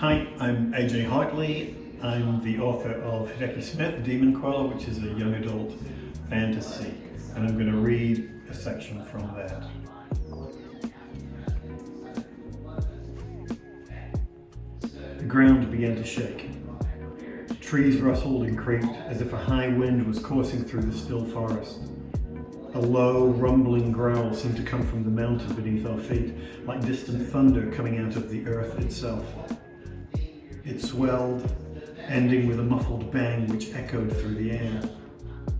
Hi, I'm AJ Hartley. I'm the author of Hideki Smith, Demon Queller, which is a young adult fantasy, and I'm going to read a section from that. The ground began to shake. Trees rustled and creaked as if a high wind was coursing through the still forest. A low, rumbling growl seemed to come from the mountain beneath our feet, like distant thunder coming out of the earth itself. It swelled, ending with a muffled bang which echoed through the air.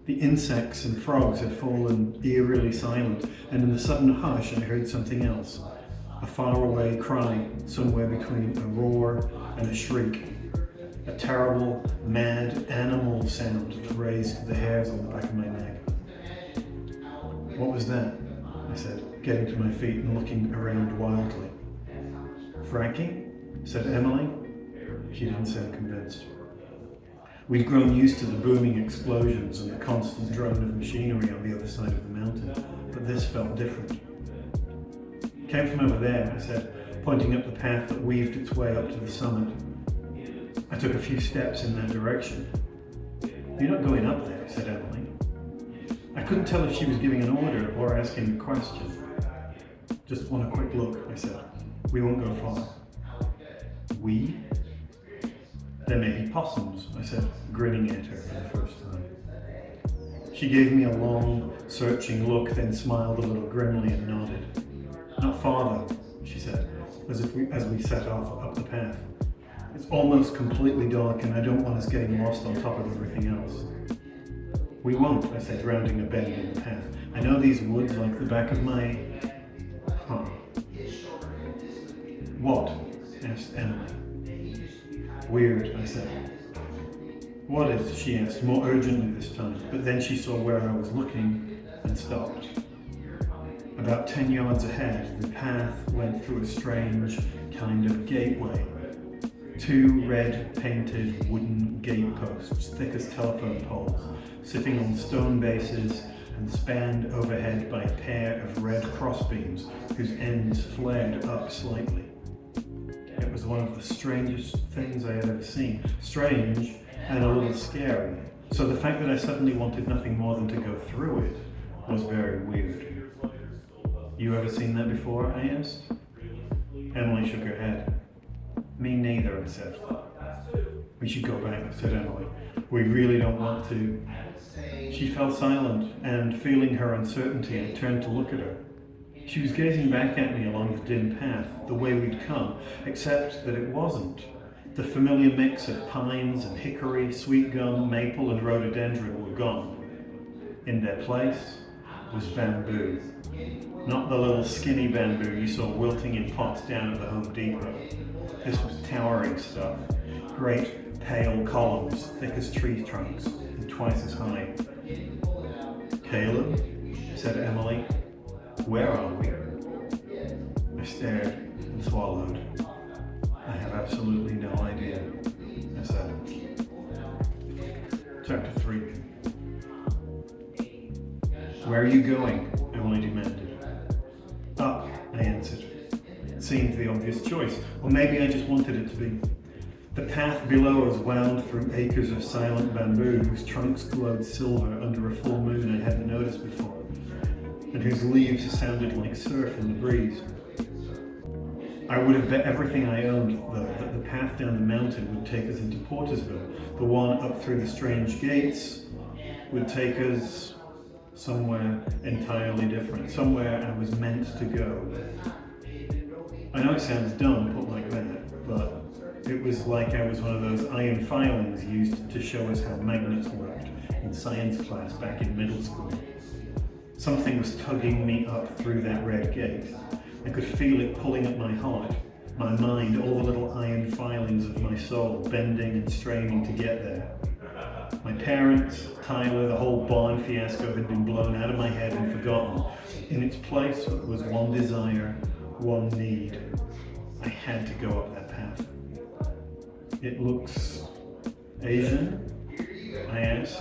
The insects and frogs had fallen eerily silent, and in the sudden hush I heard something else. A faraway cry, somewhere between a roar and a shriek. A terrible, mad animal sound that raised the hairs on the back of my neck. "What was that?" I said, getting to my feet and looking around wildly. "Fracking?" said Emily. She didn't sound convinced. We'd grown used to the booming explosions and the constant drone of machinery on the other side of the mountain, but this felt different. "Came from over there," I said, pointing up the path that weaved its way up to the summit. I took a few steps in that direction. "You're not going up there," said Emily. I couldn't tell if she was giving an order or asking a question. "Just want a quick look," I said. "We won't go far." "We?" "There may be possums," I said, grinning at her for the first time. She gave me a long, searching look, then smiled a little grimly and nodded. "Not far though," she said, as we set off up the path. "It's almost completely dark and I don't want us getting lost on top of everything else." "We won't," I said, rounding a bend in the path. "I know these woods like the back of my..." "Huh." "What?" asked Emily. "Weird," I said. "What is?" she asked, more urgently this time, but then she saw where I was looking and stopped. About 10 yards ahead, the path went through a strange kind of gateway. 2 red-painted wooden gate posts, thick as telephone poles, sitting on stone bases and spanned overhead by a pair of red crossbeams whose ends flared up slightly. It was one of the strangest things I had ever seen. Strange and a little scary. So the fact that I suddenly wanted nothing more than to go through it was very weird. "You ever seen that before?" I asked. Emily shook her head. "Me neither," I said. "We should go back," said Emily. "We really don't want to." She fell silent, and feeling her uncertainty, I turned to look at her. She was gazing back at me along the dim path, the way we'd come, except that it wasn't. The familiar mix of pines and hickory, sweet gum, maple and rhododendron were gone. In their place was bamboo. Not the little skinny bamboo you saw wilting in pots down at the Home Depot. This was towering stuff. Great, pale columns, thick as tree trunks, and twice as high. "Caleb," said Emily, "where are we?" I stared and swallowed. "I have absolutely no idea," I said. Chapter 3. "Where are you going?" Emily demanded. "Up," I answered. It seemed the obvious choice, or maybe I just wanted it to be. The path below us wound through acres of silent bamboo whose trunks glowed silver under a full moon I hadn't noticed before, and whose leaves sounded like surf in the breeze. I would have bet everything I owned, though, that the path down the mountain would take us into Portersville. The one up through the strange gates would take us somewhere entirely different, somewhere I was meant to go. I know it sounds dumb put like that, but it was like I was one of those iron filings used to show us how magnets worked in science class back in middle school. Something was tugging me up through that red gate. I could feel it pulling at my heart, my mind, all the little iron filings of my soul bending and straining to get there. My parents, Tyler, the whole barn fiasco had been blown out of my head and forgotten. In its place was one desire, one need. I had to go up that path. "It looks Asian?" I asked.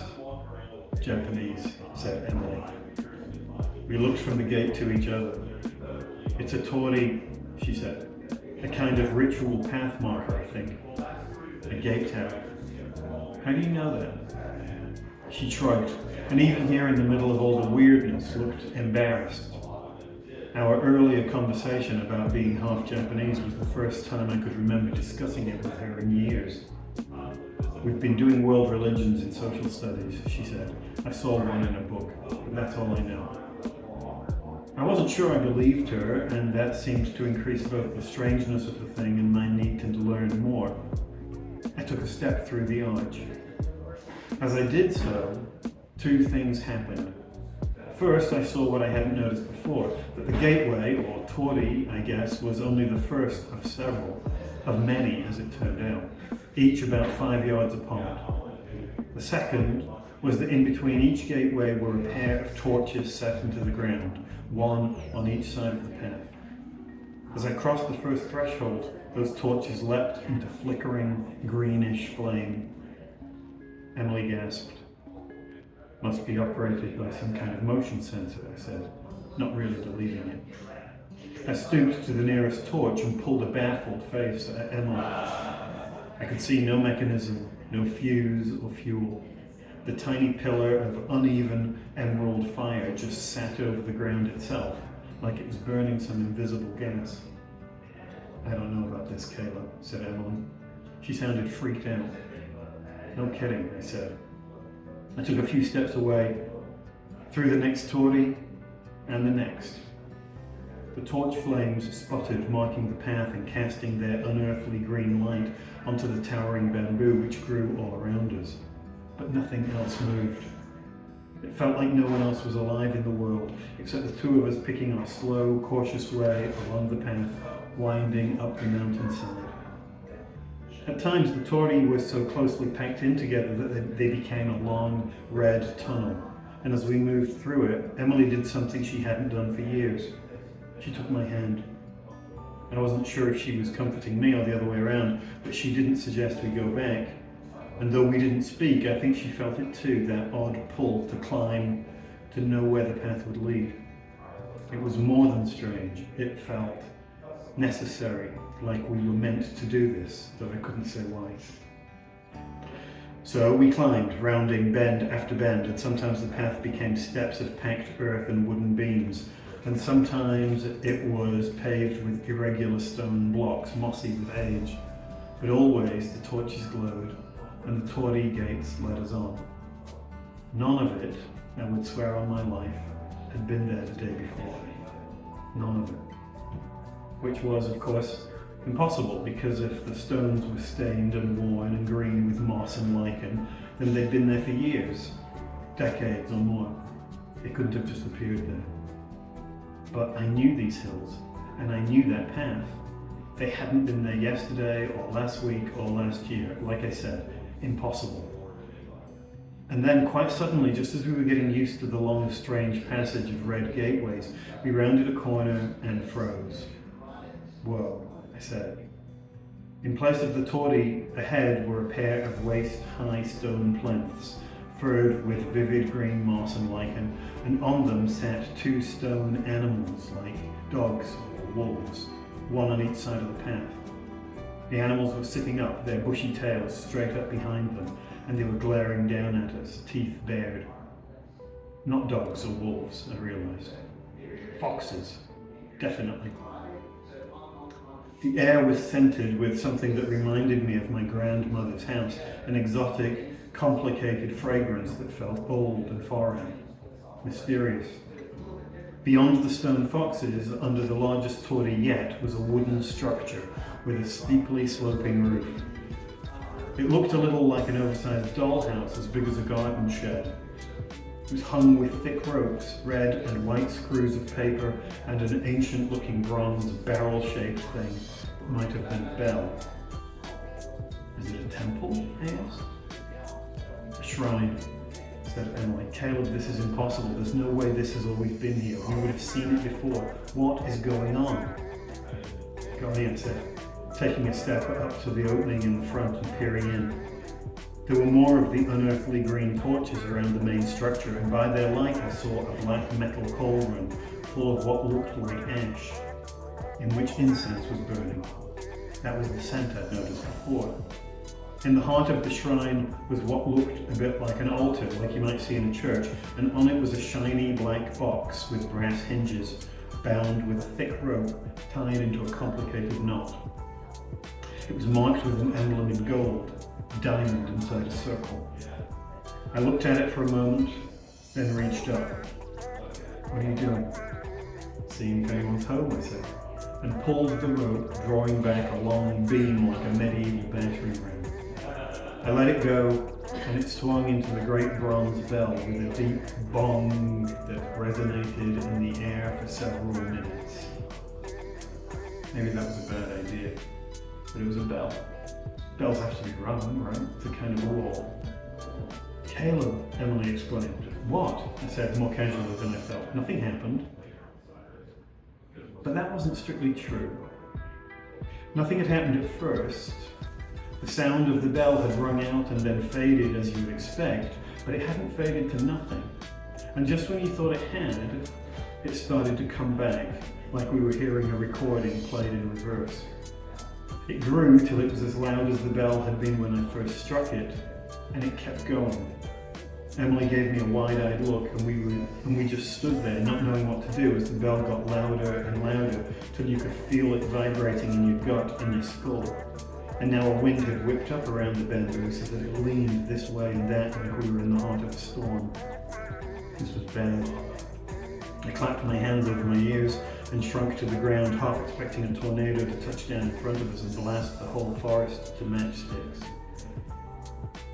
"Japanese," said Emily. We looked from the gate to each other. "It's a torii," she said. A kind of ritual path marker, I think. I gaped at her. How do you know that? She shrugged, and even here in the middle of all the weirdness, looked embarrassed. Our earlier conversation about being half Japanese was the first time I could remember discussing it with her in years. We've been doing world religions in social studies, she said. I saw one in a book, but that's all I know. I wasn't sure I believed her, and that seemed to increase both the strangeness of the thing and my need to learn more. I took a step through the arch. As I did so, two things happened. First, I saw what I hadn't noticed before, that the gateway, or torii, I guess, was only the first of several, of many as it turned out, each about 5 yards apart. The second was that in between each gateway were a pair of torches set into the ground, one on each side of the path. As I crossed the first threshold, those torches leapt into flickering, greenish flame. Emily gasped. Must be operated by some kind of motion sensor, I said, not really believing it. I stooped to the nearest torch and pulled a baffled face at Emily. I could see no mechanism, no fuse or fuel. The tiny pillar of uneven emerald fire just sat over the ground itself, like it was burning some invisible gas. I don't know about this, Kayla, said Emily. She sounded freaked out. No kidding, I said. I took a few steps away, through the next torii, and the next. The torch flames sputtered, marking the path and casting their unearthly green light onto the towering bamboo which grew all around us. But nothing else moved. It felt like no one else was alive in the world, except the two of us picking our slow, cautious way along the path, winding up the mountainside. At times, the torii were so closely packed in together that they became a long, red tunnel, and as we moved through it, Emily did something she hadn't done for years. She took my hand. I wasn't sure if she was comforting me or the other way around, but she didn't suggest we go back. And though we didn't speak, I think she felt it too, that odd pull to climb, to know where the path would lead. It was more than strange. It felt necessary, like we were meant to do this, though I couldn't say why. So we climbed, rounding bend after bend, and sometimes the path became steps of packed earth and wooden beams, and sometimes it was paved with irregular stone blocks, mossy with age. But always the torches glowed, and the torii gates led us on. None of it, I would swear on my life, had been there the day before. None of it. Which was, of course, impossible, because if the stones were stained and worn and green with moss and lichen, then they'd been there for years, decades or more. They couldn't have just appeared there. But I knew these hills, and I knew that path. They hadn't been there yesterday, or last week, or last year. Like I said, impossible. And then, quite suddenly, just as we were getting used to the long, strange passage of red gateways, we rounded a corner and froze. Whoa, I said. In place of the torii, ahead were a pair of waist-high stone plinths, furred with vivid green moss and lichen, and on them sat two stone animals like dogs or wolves, one on each side of the path. The animals were sitting up, their bushy tails straight up behind them, and they were glaring down at us, teeth bared. Not dogs or wolves, I realized. Foxes, definitely. The air was scented with something that reminded me of my grandmother's house, an exotic, complicated fragrance that felt old and foreign, mysterious. Beyond the stone foxes, under the largest torii yet, was a wooden structure with a steeply sloping roof. It looked a little like an oversized dollhouse as big as a garden shed. It was hung with thick ropes, red and white screws of paper, and an ancient-looking bronze barrel-shaped thing that might have been a bell. Is it a temple? I asked. A shrine, said Emily. Caleb, this is impossible. There's no way this has always been here. We would have seen it before. What is going on? Go on, I said, taking a step up to the opening in the front and peering in. There were more of the unearthly green torches around the main structure, and by their light I saw a black metal cauldron full of what looked like ash. in which incense was burning. That was the center I'd noticed before. In the heart of the shrine was what looked a bit like an altar, like you might see in a church, and on it was a shiny black box with brass hinges, bound with a thick rope tied into a complicated knot. It was marked with an emblem in gold, a diamond inside a circle. I looked at it for a moment, then reached up. "What are you doing?" "Seeing if anyone's home," I said, and pulled the rope, drawing back a long beam like a medieval battering ram. I let it go, and it swung into the great bronze bell with a deep bong that resonated in the air for several minutes. Maybe that was a bad idea, but it was a bell. Bells have to be rung, right? It's a kind of rule. "Caleb," Emily exclaimed. "What?" I said, more casually than I felt. "Nothing happened." But that wasn't strictly true. Nothing had happened at first. The sound of the bell had rung out and then faded as you would expect, but it hadn't faded to nothing. And just when you thought it had, it started to come back, like we were hearing a recording played in reverse. It grew till it was as loud as the bell had been when I first struck it, and it kept going. Emily gave me a wide-eyed look, and we just stood there, not knowing what to do, as the bell got louder and louder till you could feel it vibrating in your gut and your skull. And now a wind had whipped up around the bamboo so that it leaned this way and that like we were in the heart of a storm. This was bad. I clapped my hands over my ears and shrunk to the ground, half expecting a tornado to touch down in front of us and blast the whole forest to matchsticks.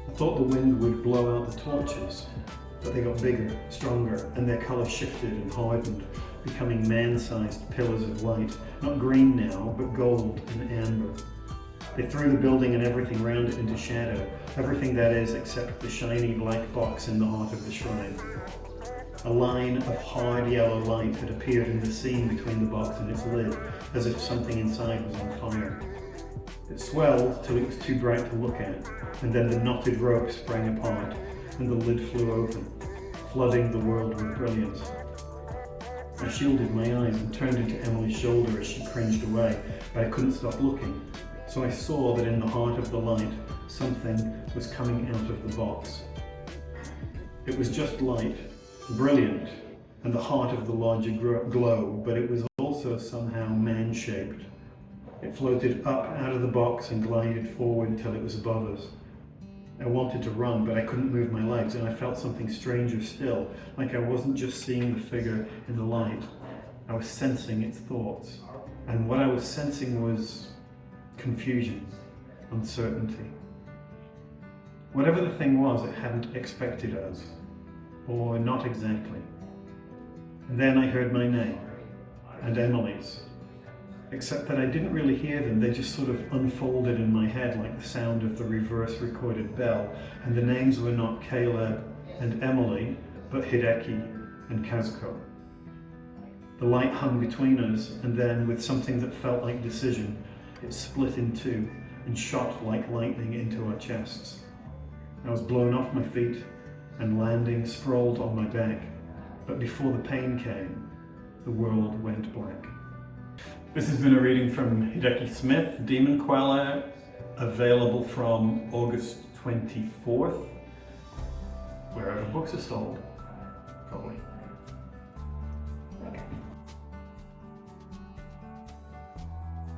I thought the wind would blow out the torches, but they got bigger, stronger, and their colour shifted and hardened, becoming man-sized pillars of light, not green now, but gold and amber. They threw the building and everything round it into shadow, everything that is except the shiny black box in the heart of the shrine. A line of hard yellow light had appeared in the seam between the box and its lid, as if something inside was on fire. It swelled till it was too bright to look at, and then the knotted rope sprang apart, and the lid flew open, flooding the world with brilliance. I shielded my eyes and turned into Emily's shoulder as she cringed away, but I couldn't stop looking. So I saw that in the heart of the light, something was coming out of the box. It was just light, brilliant, and the heart of the larger globe, but it was also somehow man-shaped. It floated up out of the box and glided forward till it was above us. I wanted to run, but I couldn't move my legs, and I felt something stranger still, like I wasn't just seeing the figure in the light. I was sensing its thoughts, and what I was sensing was confusion, uncertainty. Whatever the thing was, it hadn't expected us, or not exactly. And then I heard my name, and Emily's, except that I didn't really hear them. They just sort of unfolded in my head like the sound of the reverse recorded bell, and the names were not Caleb and Emily, but Hideki and Kazuko. The light hung between us, and then, with something that felt like decision, it split in two and shot like lightning into our chests. I was blown off my feet and landing sprawled on my back, but before the pain came, the world went black. This has been a reading from Hideki Smith, Demon Queller, available from August 24th, wherever books are sold, probably.